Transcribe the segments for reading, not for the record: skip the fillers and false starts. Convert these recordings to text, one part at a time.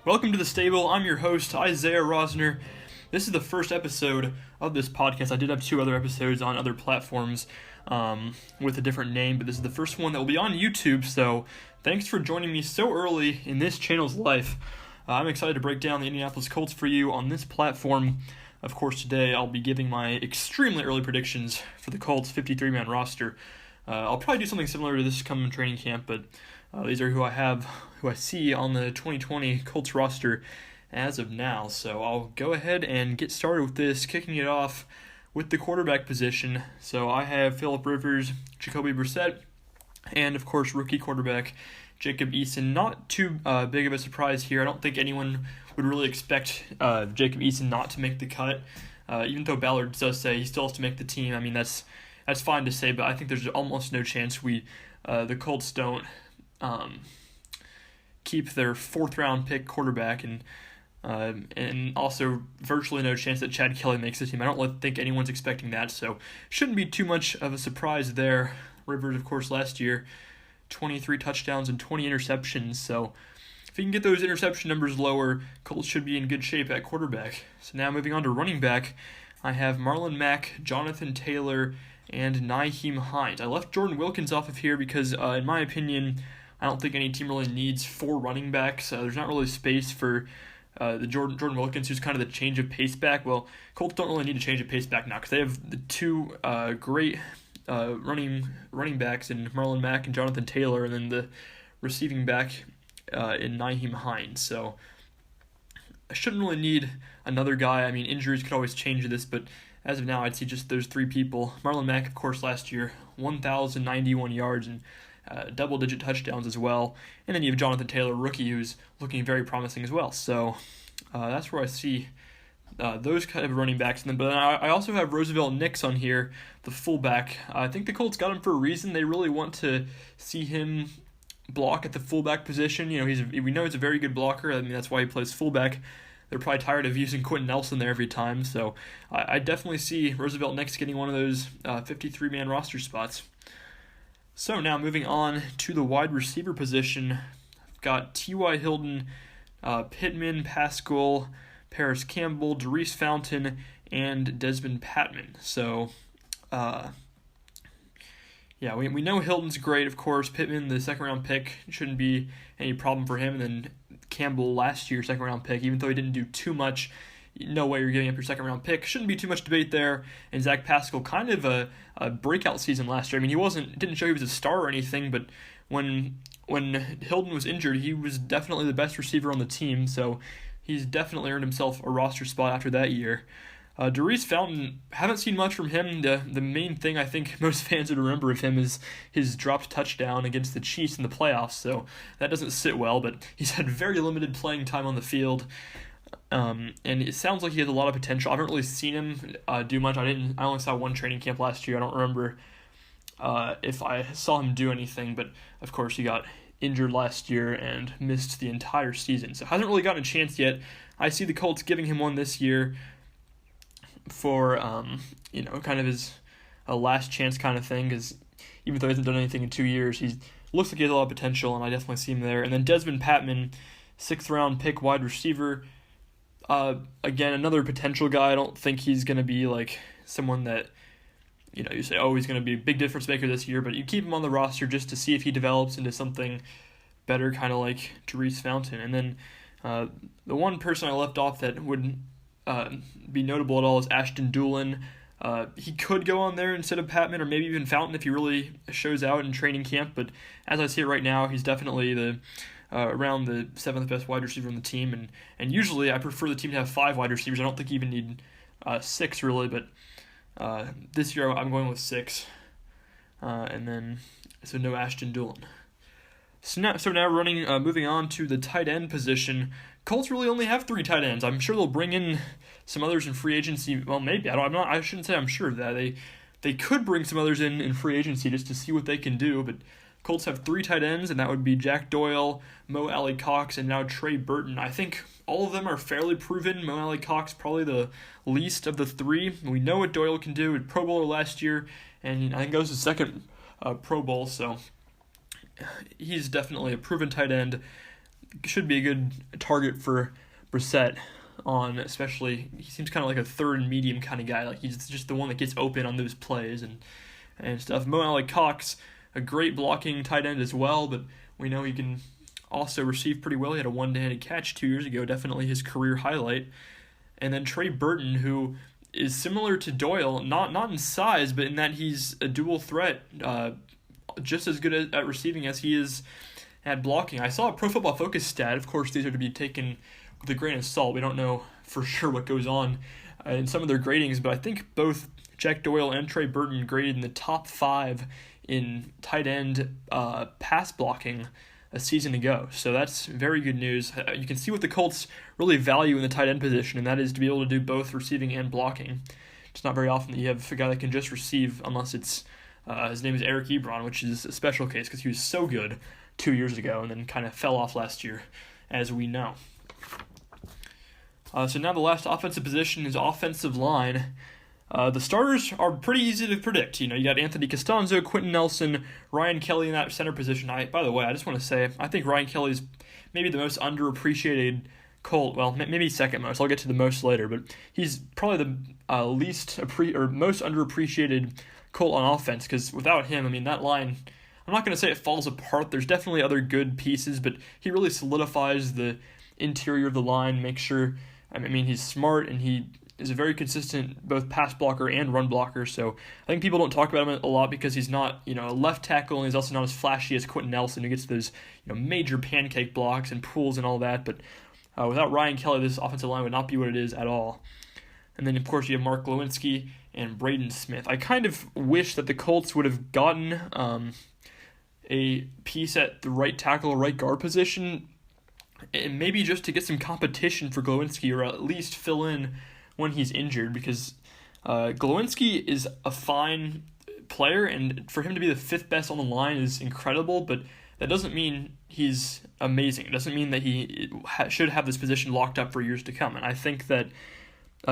Welcome to the stable. I'm your host, Isaiah Rosner. This is the first episode of this podcast. I did have two other episodes on other platforms with a different name, but this is the first one that will be on YouTube, so thanks for joining me so early in this channel's life. I'm excited to break down the Indianapolis Colts for you on this platform. Of course, today I'll be giving my extremely early predictions for the Colts 53-man roster. I'll probably do something similar to this coming training camp, but these are who I see on the 2020 Colts roster as of now. So I'll go ahead and get started with this, kicking it off with the quarterback position. So I have Phillip Rivers, Jacoby Brissett, and of course rookie quarterback Jacob Eason. Not too big of a surprise here. I don't think anyone would really expect Jacob Eason not to make the cut. Even though Ballard does say he still has to make the team. I mean, that's fine to say, but I think there's almost no chance the Colts don't keep their fourth-round pick quarterback, and also virtually no chance that Chad Kelly makes the team. I don't think anyone's expecting that, so shouldn't be too much of a surprise there. Rivers, of course, last year, 23 touchdowns and 20 interceptions, so if he can get those interception numbers lower, Colts should be in good shape at quarterback. So now moving on to running back, I have Marlon Mack, Jonathan Taylor, and Nyheim Hines. I left Jordan Wilkins off of here because, in my opinion, I don't think any team really needs four running backs. There's not really space for the Jordan Wilkins, who's kind of the change of pace back. Well, Colts don't really need to change of pace back now because they have the two great running backs in Marlon Mack and Jonathan Taylor, and then the receiving back in Nyheim Hines. So I shouldn't really need another guy. I mean, injuries could always change this, but as of now, I'd see just those three people. Marlon Mack, of course, last year, 1,091 yards and double-digit touchdowns as well. And then you have Jonathan Taylor, rookie, who's looking very promising as well. So that's where I see those kind of running backs. But I also have Roosevelt Nix on here, the fullback. I think the Colts got him for a reason. They really want to see him block at the fullback position. You know, we know he's a very good blocker. I mean, that's why he plays fullback. They're probably tired of using Quentin Nelson there every time. So I definitely see Roosevelt Nix getting one of those 53-man roster spots. So now moving on to the wide receiver position, I've got T.Y. Hilton, Pittman, Pascal, Paris Campbell, Darius Fountain, and Desmond Patman. So, we know Hilton's great, of course. Pittman, the second-round pick, shouldn't be any problem for him. And then Campbell, last year's second-round pick, even though he didn't do too much, no way you're giving up your second-round pick. Shouldn't be too much debate there. And Zach Pascal, kind of a breakout season last year. I mean, didn't show he was a star or anything, but when Hilton was injured, he was definitely the best receiver on the team. So he's definitely earned himself a roster spot after that year. Darius Fountain, haven't seen much from him. The main thing I think most fans would remember of him is his dropped touchdown against the Chiefs in the playoffs, so that doesn't sit well, but he's had very limited playing time on the field. And it sounds like he has a lot of potential. I haven't really seen him do much. I only saw one training camp last year. I don't remember if I saw him do anything, but of course he got injured last year and missed the entire season, so hasn't really gotten a chance yet. I see the Colts giving him one this year for kind of his last chance kind of thing, because even though he hasn't done anything in 2 years, he looks like he has a lot of potential, and I definitely see him there. And then Desmond Patman, 6th-round pick wide receiver. Again, another potential guy. I don't think he's going to be like someone that, you say, oh, he's going to be a big difference maker this year, but you keep him on the roster just to see if he develops into something better, kind of like Darius Fountain. And then the one person I left off that would be notable at all is Ashton Doolin. He could go on there instead of Patman or maybe even Fountain if he really shows out in training camp, but as I see it right now, he's definitely around the 7th best wide receiver on the team, and usually I prefer the team to have 5 wide receivers. I don't think you even need 6 really, but this year I'm going with 6, and then so no Ashton Doolin. So now moving on to the tight end position. Colts really only have 3 tight ends. I'm sure they'll bring in some others in free agency. Well, maybe. I shouldn't say I'm sure of that. They could bring some others in free agency just to see what they can do, but Colts have 3 tight ends, and that would be Jack Doyle, Mo Alley-Cox, and now Trey Burton. I think all of them are fairly proven. Mo Alley-Cox probably the least of the 3. We know what Doyle can do. He was Pro Bowler last year, and I think that was his second Pro Bowl, so he's definitely a proven tight end. should be a good target for Brissett on, especially, he seems kind of like a third and medium kind of guy. Like, he's just the one that gets open on those plays and stuff. Mo Alley-Cox, a great blocking tight end as well, but we know he can also receive pretty well. He had a one-handed catch 2 years ago, definitely his career highlight. And then Trey Burton, who is similar to Doyle, not in size, but in that he's a dual threat, just as good at receiving as he is at blocking. I saw a Pro Football Focus stat. Of course, these are to be taken with a grain of salt. We don't know for sure what goes on in some of their gradings, but I think both Jack Doyle and Trey Burton graded in the top 5 in tight end pass blocking a season ago. So that's very good news. You can see what the Colts really value in the tight end position, and that is to be able to do both receiving and blocking. It's not very often that you have a guy that can just receive, unless it's his name is Eric Ebron, which is a special case because he was so good 2 years ago and then kind of fell off last year, as we know. So now the last offensive position is offensive line. The starters are pretty easy to predict. You got Anthony Costanzo, Quentin Nelson, Ryan Kelly in that center position. By the way, I just want to say, I think Ryan Kelly's maybe the most underappreciated Colt. Well, maybe second most. I'll get to the most later, but he's probably the most underappreciated Colt on offense, because without him, that line, I'm not going to say it falls apart. There's definitely other good pieces, but he really solidifies the interior of the line, makes sure, he's smart, and he is a very consistent both pass blocker and run blocker. So I think people don't talk about him a lot because he's not, a left tackle, and he's also not as flashy as Quentin Nelson, who gets those, major pancake blocks and pulls and all that. But without Ryan Kelly, this offensive line would not be what it is at all. And then, of course, you have Mark Glowinski and Braden Smith. I kind of wish that the Colts would have gotten a piece at the right tackle or right guard position, and maybe just to get some competition for Glowinski, or at least fill in when he's injured, because Glowinski is a fine player, and for him to be the 5th best on the line is incredible, but that doesn't mean he's amazing. It doesn't mean that he should have this position locked up for years to come, and I think that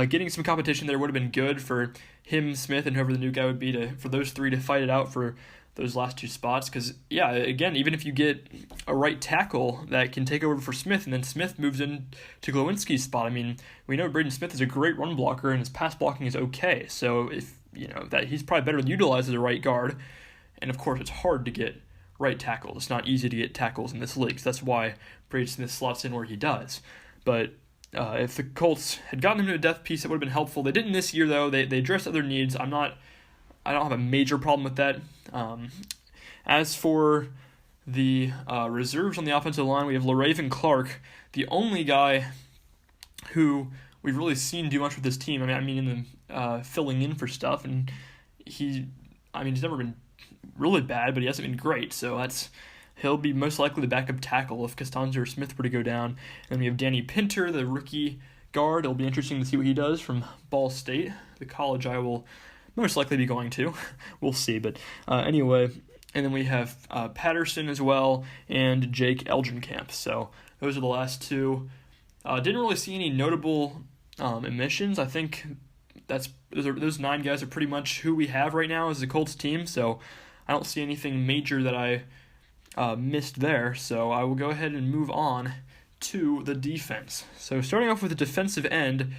getting some competition there would have been good for him, Smith, and whoever the new guy would be, for those three to fight it out for those last 2 spots. Because, again, even if you get a right tackle that can take over for Smith, and then Smith moves in to Glowinski's spot, we know Braden Smith is a great run blocker, and his pass blocking is okay. So if that he's probably better utilized as a right guard. And of course, it's hard to get right tackles. It's not easy to get tackles in this league. So that's why Braden Smith slots in where he does. But if the Colts had gotten him to a depth piece, it would have been helpful. They didn't this year, though. They addressed other needs. I don't have a major problem with that. As for the reserves on the offensive line, we have LaRaven Clark, the only guy who we've really seen do much with this team. In the filling in for stuff, and he's never been really bad, but he hasn't been great. So he'll be most likely the backup tackle if Costanzo or Smith were to go down. And then we have Danny Pinter, the rookie guard. It'll be interesting to see what he does from Ball State, the college I will most likely be going to. We'll see, but anyway. And then we have Patterson as well, and Jake Elgenkamp. So those are the last 2. Didn't really see any notable omissions. I think those 9 guys are pretty much who we have right now as the Colts team. So I don't see anything major that I missed there. So I will go ahead and move on to the defense. So starting off with the defensive end,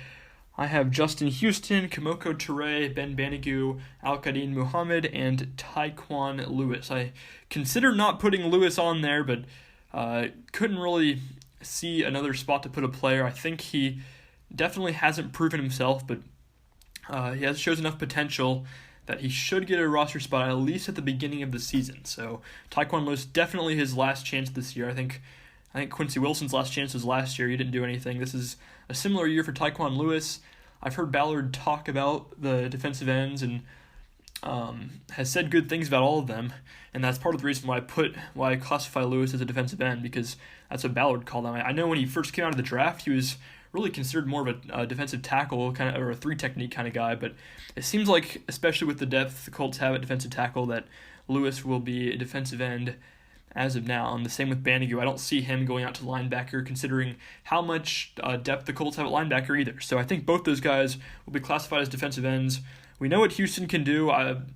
I have Justin Houston, Kamoko Toure, Ben Banogu, Al-Qadim Muhammad, and Tyquan Lewis. I considered not putting Lewis on there, but couldn't really see another spot to put a player. I think he definitely hasn't proven himself, but he shows enough potential that he should get a roster spot at least at the beginning of the season. So Tyquan Lewis, definitely his last chance this year. I think Quincy Wilson's last chance was last year. He didn't do anything. This is a similar year for Tyquan Lewis. I've heard Ballard talk about the defensive ends and has said good things about all of them, and that's part of the reason why I classify Lewis as a defensive end, because that's what Ballard called him. I know when he first came out of the draft, he was really considered more of a defensive tackle kind of, or a 3 technique kind of guy, but it seems like, especially with the depth the Colts have at defensive tackle, that Lewis will be a defensive end as of now. And the same with Banogu. I don't see him going out to linebacker, considering how much depth the Colts have at linebacker either. So I think both those guys will be classified as defensive ends. We know what Houston can do.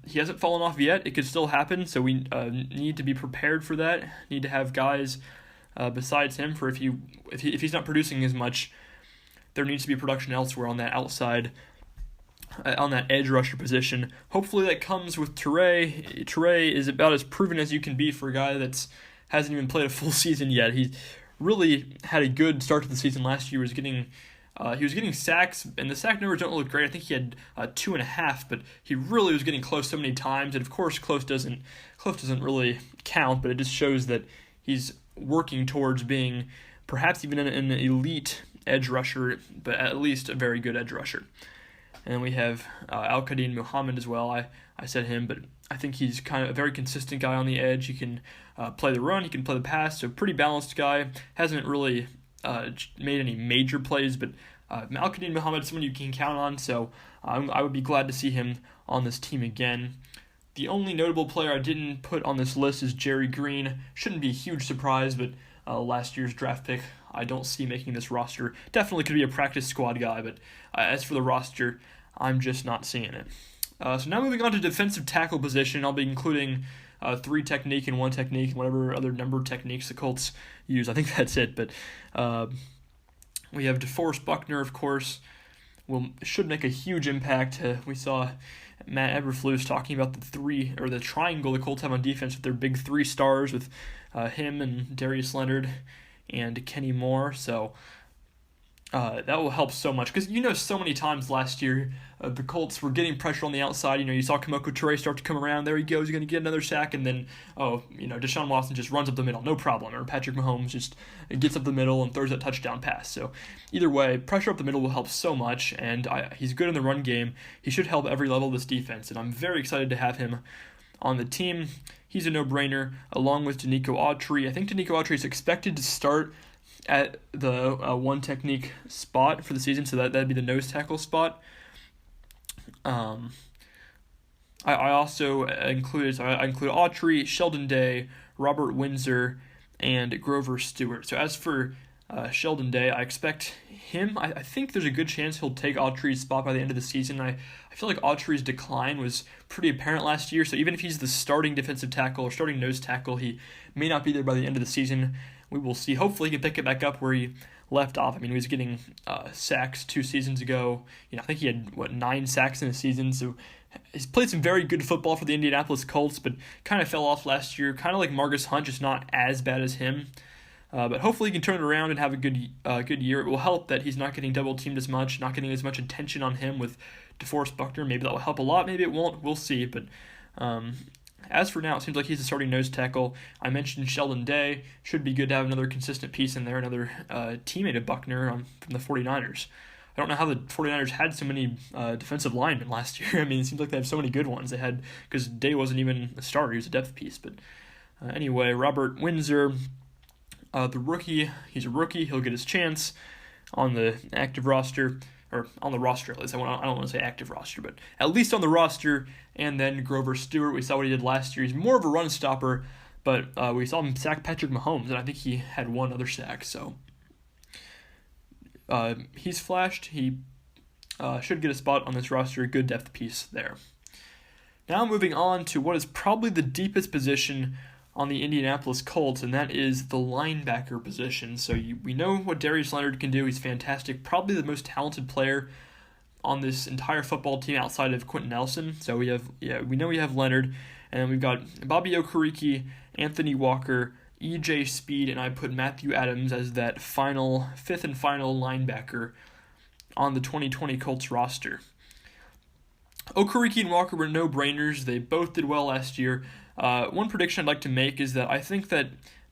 He hasn't fallen off yet. It could still happen, so we need to be prepared for that. Need to have guys besides him. For if he's not producing as much, there needs to be production elsewhere on that outside, on that edge rusher position. Hopefully that comes with Toure. Toure is about as proven as you can be for a guy that hasn't even played a full season yet. He really had a good start to the season last year. He was getting sacks, and the sack numbers don't look great. I think he had 2.5, but he really was getting close so many times. And of course, close doesn't really count, but it just shows that he's working towards being perhaps even an elite edge rusher, but at least a very good edge rusher. And then we have Al-Qadim Muhammad as well. I said him, but I think he's kind of a very consistent guy on the edge. He can play the run, he can play the pass, so pretty balanced guy. Hasn't really made any major plays, but Al-Qadim Muhammad is someone you can count on, so I would be glad to see him on this team again. The only notable player I didn't put on this list is Jerry Green. Shouldn't be a huge surprise, but last year's draft pick I don't see making this roster. Definitely could be a practice squad guy, but as for the roster, I'm just not seeing it. So now moving on to defensive tackle position, I'll be including 3 technique and 1 technique, whatever other number techniques the Colts use. I think that's it, but we have DeForest Buckner, of course, should make a huge impact. We saw Matt Eberflus talking about the triangle the Colts have on defense with their big 3 stars with him and Darius Leonard and Kenny Moore, so that will help so much, because so many times last year the Colts were getting pressure on the outside. You saw Kemoko Toure start to come around. There he goes, he's going to get another sack, and then Deshaun Watson just runs up the middle, no problem, or Patrick Mahomes just gets up the middle and throws that touchdown pass. So either way, pressure up the middle will help so much, and he's good in the run game. He should help every level of this defense, and I'm very excited to have him on the team. He's a no-brainer, along with Danico Autry. I think Danico Autry is expected to start at the 1 technique spot for the season, so that'd be the nose tackle spot. I also included Autry, Sheldon Day, Robert Windsor, and Grover Stewart. So as for Sheldon Day, I expect him. I think there's a good chance he'll take Autry's spot by the end of the season. I feel like Autry's decline was pretty apparent last year, so even if he's the starting defensive tackle or starting nose tackle, he may not be there by the end of the season. We will see. Hopefully he can pick it back up where he left off. I mean, he was getting sacks 2 seasons ago. I think he had, 9 sacks in a season, so he's played some very good football for the Indianapolis Colts, but kind of fell off last year, kind of like Marcus Hunt, just not as bad as him. But hopefully he can turn it around and have a good year. It will help that he's not getting double-teamed as much, not getting as much attention on him with DeForest Buckner. Maybe that will help a lot, maybe it won't. We'll see, but as for now, it seems like he's a starting nose tackle. I mentioned Sheldon Day. Should be good to have another consistent piece in there, another teammate of Buckner from the 49ers. I don't know how the 49ers had so many defensive linemen last year. I mean, it seems like they have so many good ones. They had, because Day wasn't even a starter, he was a depth piece. But anyway, Robert Windsor, the rookie, he's a rookie. He'll get his chance on the active roster, or on the roster at least. I don't want to say active roster, but at least on the roster. And then Grover Stewart, we saw what he did last year. He's more of a run stopper, but we saw him sack Patrick Mahomes, and I think he had 1 other sack. So he's flashed. He should get a spot on this roster. Good depth piece there. Now moving on to what is probably the deepest position on the Indianapolis Colts, and that is the linebacker position. So we know what Darius Leonard can do. He's fantastic, probably the most talented player on this entire football team outside of Quentin Nelson. So we know we have Leonard, and then we've got Bobby Okereke, Anthony Walker, EJ Speed, and I put Matthew Adams as that 5th and final linebacker on the 2020 Colts roster. Okereke and Walker were no-brainers. They both did well last year. One prediction I'd like to make is that I think that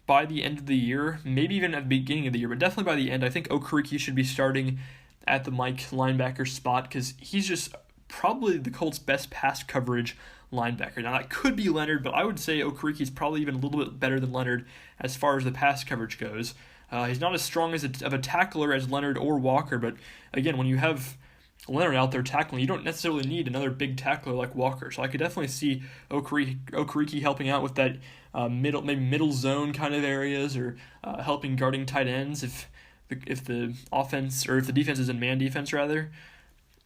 by the end of the year, maybe even at the beginning of the year, but definitely by the end, I think Okereke should be starting at the Mike linebacker spot, because he's just probably the Colts' best pass coverage linebacker. Now, that could be Leonard, but I would say Okereke is probably even a little bit better than Leonard as far as the pass coverage goes. He's not as strong of a tackler as Leonard or Walker, but again, when you have Leonard out there tackling, you don't necessarily need another big tackler like Walker. So I could definitely see Okereke helping out with that middle zone kind of areas, or helping guarding tight ends if the offense, or if the defense is in man defense rather.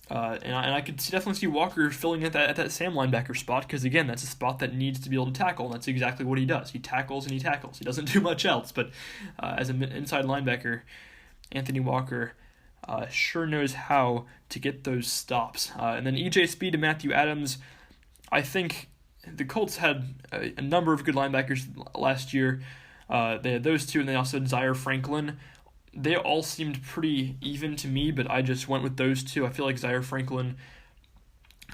And I could definitely see Walker filling at that Sam linebacker spot because, again, that's a spot that needs to be able to tackle, and that's exactly what he does. He tackles and he tackles. He doesn't do much else, but as an inside linebacker, Anthony Walker sure knows how to get those stops. And then E.J. Speed and Matthew Adams, I think the Colts had a number of good linebackers last year. They had those two, and they also had Zaire Franklin. They all seemed pretty even to me, but I just went with those two. I feel like Zaire Franklin,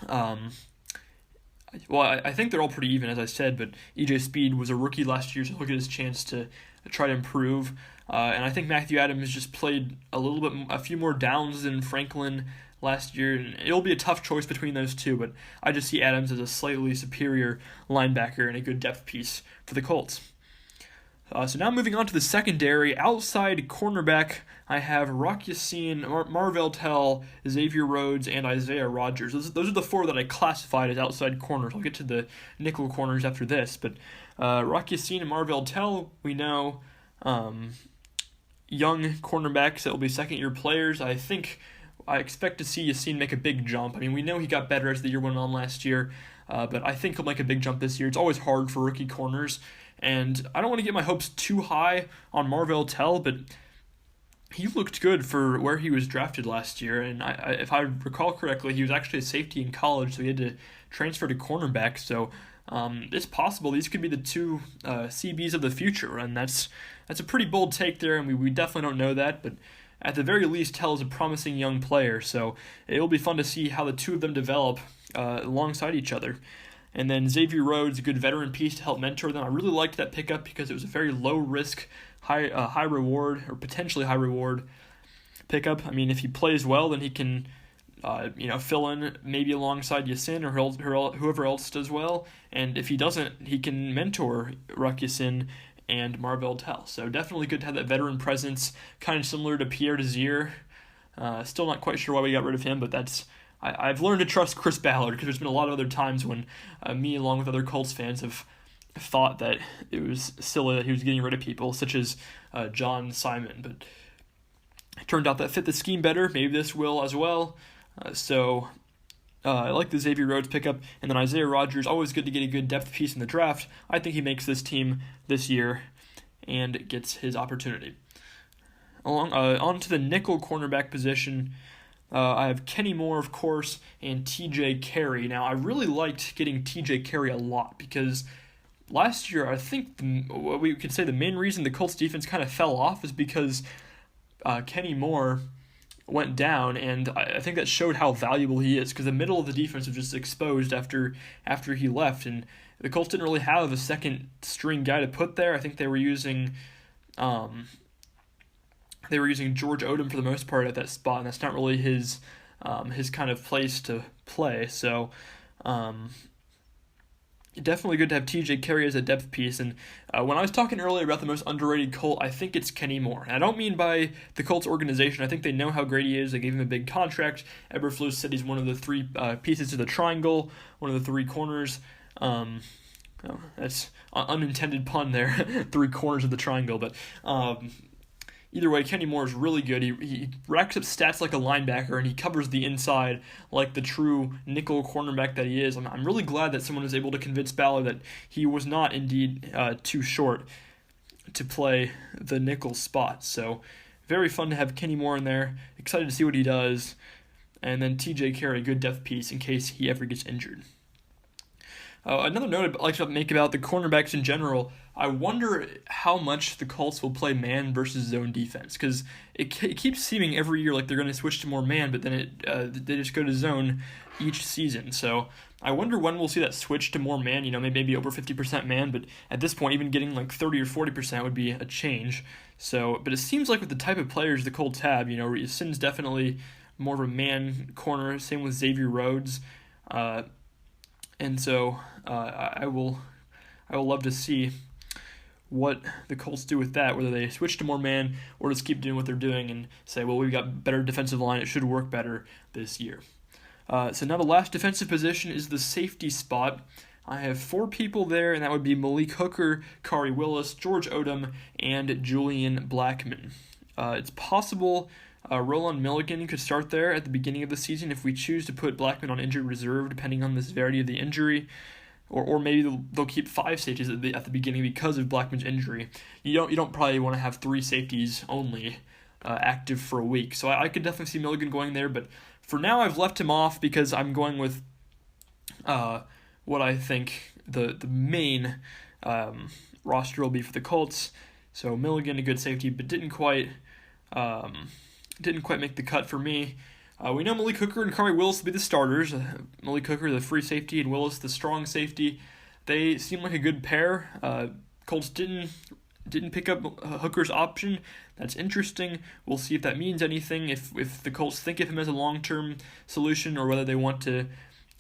I think they're all pretty even, as I said, but E.J. Speed was a rookie last year, so he'll get his chance to try to improve. And I think Matthew Adams just played a few more downs than Franklin last year, and it'll be a tough choice between those two, but I just see Adams as a slightly superior linebacker and a good depth piece for the Colts. So now moving on to the secondary, outside cornerback, I have Rock Ya-Sin, Marvell Tell, Xavier Rhodes, and Isaiah Rodgers. Those are the four that I classified as outside corners. I'll get to the nickel corners after this, but Rock Ya-Sin and Marvell Tell, we know, young cornerbacks that will be second-year players. I expect to see Ya-Sin make a big jump. I mean, we know he got better as the year went on last year, but I think he'll make a big jump this year. It's always hard for rookie corners, and I don't want to get my hopes too high on Marvell Tell, but he looked good for where he was drafted last year, and if I recall correctly, he was actually a safety in college, so he had to transfer to cornerback, so it's possible these could be the two CBs of the future, and that's a pretty bold take there, and we definitely don't know that, but at the very least, Tell is a promising young player, so it will be fun to see how the two of them develop alongside each other. And then Xavier Rhodes, a good veteran piece to help mentor them. I really liked that pickup because it was a very low risk, high reward, or potentially high reward pickup. I mean, if he plays well, then he can fill in maybe alongside Ya-Sin or whoever else does well. And if he doesn't, he can mentor Rock Ya-Sin and Marvell Tell. So definitely good to have that veteran presence, kind of similar to Pierre Desir. Still not quite sure why we got rid of him, but I've learned to trust Chris Ballard because there's been a lot of other times when me, along with other Colts fans, have thought that it was silly that he was getting rid of people, such as John Simon. But it turned out that fit the scheme better. Maybe this will as well. I like the Xavier Rhodes pickup. And then Isaiah Rodgers, always good to get a good depth piece in the draft. I think he makes this team this year and gets his opportunity. On to the nickel cornerback position. I have Kenny Moore, of course, and TJ Carey. Now, I really liked getting TJ Carey a lot because last year, I think we could say the main reason the Colts defense kind of fell off is because Kenny Moore went down, and I think that showed how valuable he is because the middle of the defense was just exposed after he left, and the Colts didn't really have a second string guy to put there. I think they were using George Odom for the most part at that spot, and that's not really his kind of place to play. So definitely good to have TJ Carey as a depth piece. And when I was talking earlier about the most underrated Colt, I think it's Kenny Moore. And I don't mean by the Colts organization. I think they know how great he is. They gave him a big contract. Eberflus said he's one of the three pieces to the triangle, one of the three corners. That's an unintended pun there, three corners of the triangle. But either way, Kenny Moore is really good. He racks up stats like a linebacker, and he covers the inside like the true nickel cornerback that he is. I'm really glad that someone was able to convince Ballard that he was not indeed too short to play the nickel spot. So very fun to have Kenny Moore in there. Excited to see what he does. And then TJ Carey, a good depth piece in case he ever gets injured. Another note I'd like to make about the cornerbacks in general, I wonder how much the Colts will play man versus zone defense, because it keeps seeming every year like they're going to switch to more man, but then they just go to zone each season. So I wonder when we'll see that switch to more man, maybe over 50% man, but at this point, even getting like 30 or 40% would be a change. So, but it seems like with the type of players the Colts have, Sin's definitely more of a man corner, same with Xavier Rhodes, and so I will love to see what the Colts do with that, whether they switch to more man or just keep doing what they're doing and say, well, we've got better defensive line, it should work better this year. So now the last defensive position is the safety spot. I have four people there, and that would be Malik Hooker, Kari Willis, George Odom, and Julian Blackman. It's possible Roland Milligan could start there at the beginning of the season if we choose to put Blackman on injured reserve, depending on the severity of the injury. Or maybe they'll keep 5 safeties at the beginning because of Blackman's injury. You don't probably want to have 3 safeties only active for a week. So I could definitely see Milligan going there, but for now I've left him off because I'm going with what I think the main roster will be for the Colts. So Milligan, a good safety, but didn't quite make the cut for me. We know Malik Hooker and Khari Willis will be the starters. Malik Hooker, the free safety, and Willis, the strong safety. They seem like a good pair. Colts didn't pick up Hooker's option. That's interesting. We'll see if that means anything, if the Colts think of him as a long-term solution or whether they want to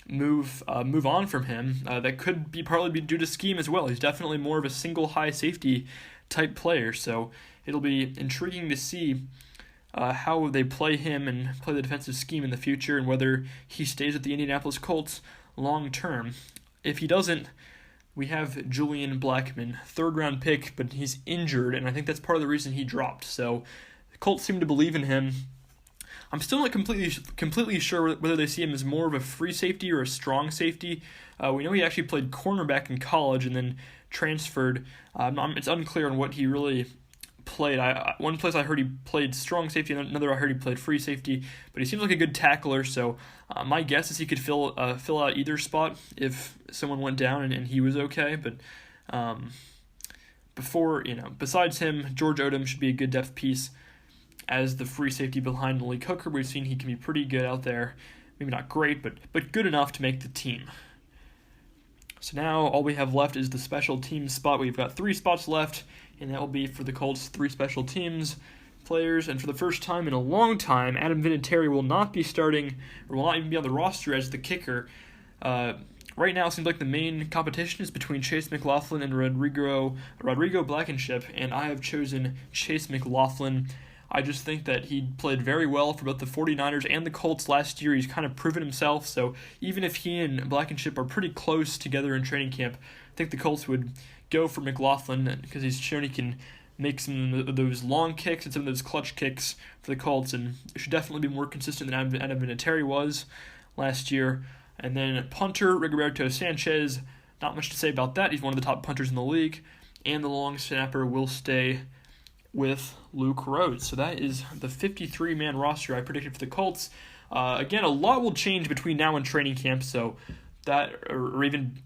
move on from him. That could partly be due to scheme as well. He's definitely more of a single high safety type player, so it'll be intriguing to see how they play him and play the defensive scheme in the future, and whether he stays with the Indianapolis Colts long term. If he doesn't, we have Julian Blackman, 3rd-round pick, but he's injured, and I think that's part of the reason he dropped. So the Colts seem to believe in him. I'm still not completely sure whether they see him as more of a free safety or a strong safety. We know he actually played cornerback in college and then transferred. It's unclear on what he really played. One place I heard he played strong safety, and another I heard he played free safety, but he seems like a good tackler, so my guess is he could fill out either spot if someone went down and he was okay, but besides him, George Odom should be a good depth piece as the free safety behind Malik Hooker. We've seen he can be pretty good out there, maybe not great, but good enough to make the team. So now all we have left is the special teams spot. We've got 3 spots left, and that will be for the Colts' 3 special teams players. And for the first time in a long time, Adam Vinatieri will not be starting, or will not even be on the roster as the kicker. Right now, it seems like the main competition is between Chase McLaughlin and Rodrigo Blankenship, and I have chosen Chase McLaughlin. I just think that he played very well for both the 49ers and the Colts last year. He's kind of proven himself, so even if he and Blankenship are pretty close together in training camp, I think the Colts would go for McLaughlin because he's shown he can make some of those long kicks and some of those clutch kicks for the Colts, and should definitely be more consistent than Adam Vinatieri was last year. And then punter, Rigoberto Sanchez, not much to say about that. He's one of the top punters in the league. And the long snapper will stay with Luke Rhodes. So that is the 53-man roster I predicted for the Colts. Again, a lot will change between now and training camp, so that, or even,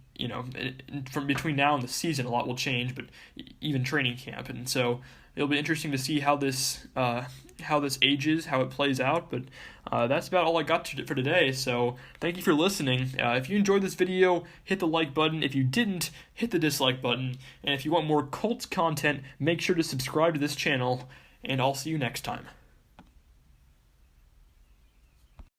from between now and the season, a lot will change, but even training camp. And so it'll be interesting to see how this ages, how it plays out, but that's about all I got for today, so thank you for listening. If you enjoyed this video, hit the like button. If you didn't, hit the dislike button, and if you want more Colts content, make sure to subscribe to this channel, and I'll see you next time.